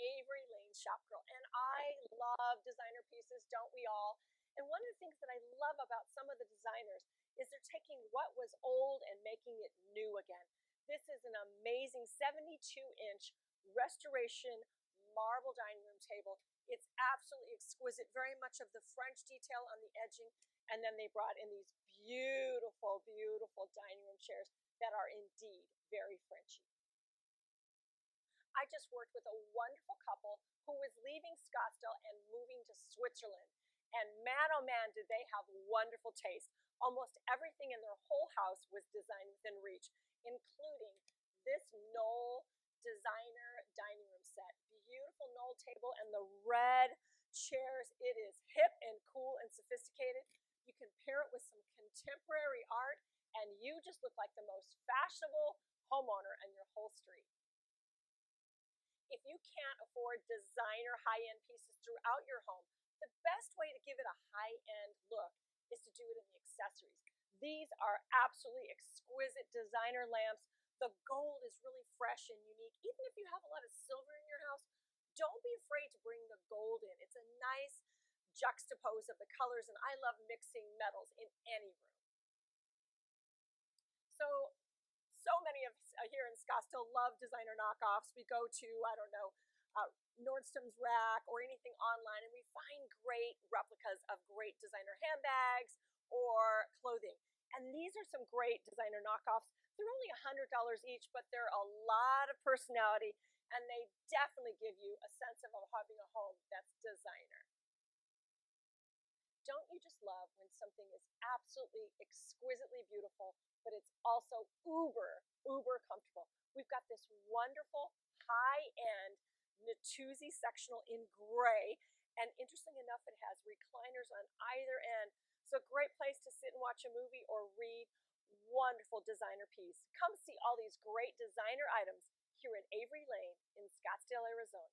Avery Lane, Shop Girl, and I love designer pieces, don't we all? And one of the things that I love about some of the designers is they're taking what was old and making it new again. This is an amazing 72-inch restoration marble dining room table. It's absolutely exquisite, very much of the French detail on the edging, and then they brought in these beautiful, beautiful dining room chairs that are indeed very Frenchy. I just worked with a wonderful couple who was leaving Scottsdale and moving to Switzerland. And man, oh man, did they have wonderful taste. Almost everything in their whole house was designed within reach, including this Knoll designer dining room set. Beautiful Knoll table and the red chairs. It is hip and cool and sophisticated. You can pair it with some contemporary art and you just look like the most fashionable homeowner on your whole street. If you can't afford designer high-end pieces throughout your home, the best way to give it a high-end look is to do it in the accessories. These are absolutely exquisite designer lamps. The gold is really fresh and unique. Even if you have a lot of silver in your house, don't be afraid to bring the gold in. It's a nice juxtapose of the colors, and I love mixing metals in any room. So many of us here in Scottsdale love designer knockoffs. We go to, I don't know, Nordstrom's Rack or anything online, and we find great replicas of great designer handbags or clothing. And these are some great designer knockoffs. They're only $100 each, but they're a lot of personality, and they definitely give you a sense of having a home that's designer. Don't you just love when something is absolutely exquisitely beautiful, but it's also uber comfortable? We've got this wonderful high-end Natuzzi sectional in gray, and interesting enough, it has recliners on either end. So great place to sit and watch a movie or read. Wonderful designer piece. Come see all these great designer items here in Avery Lane in Scottsdale, Arizona.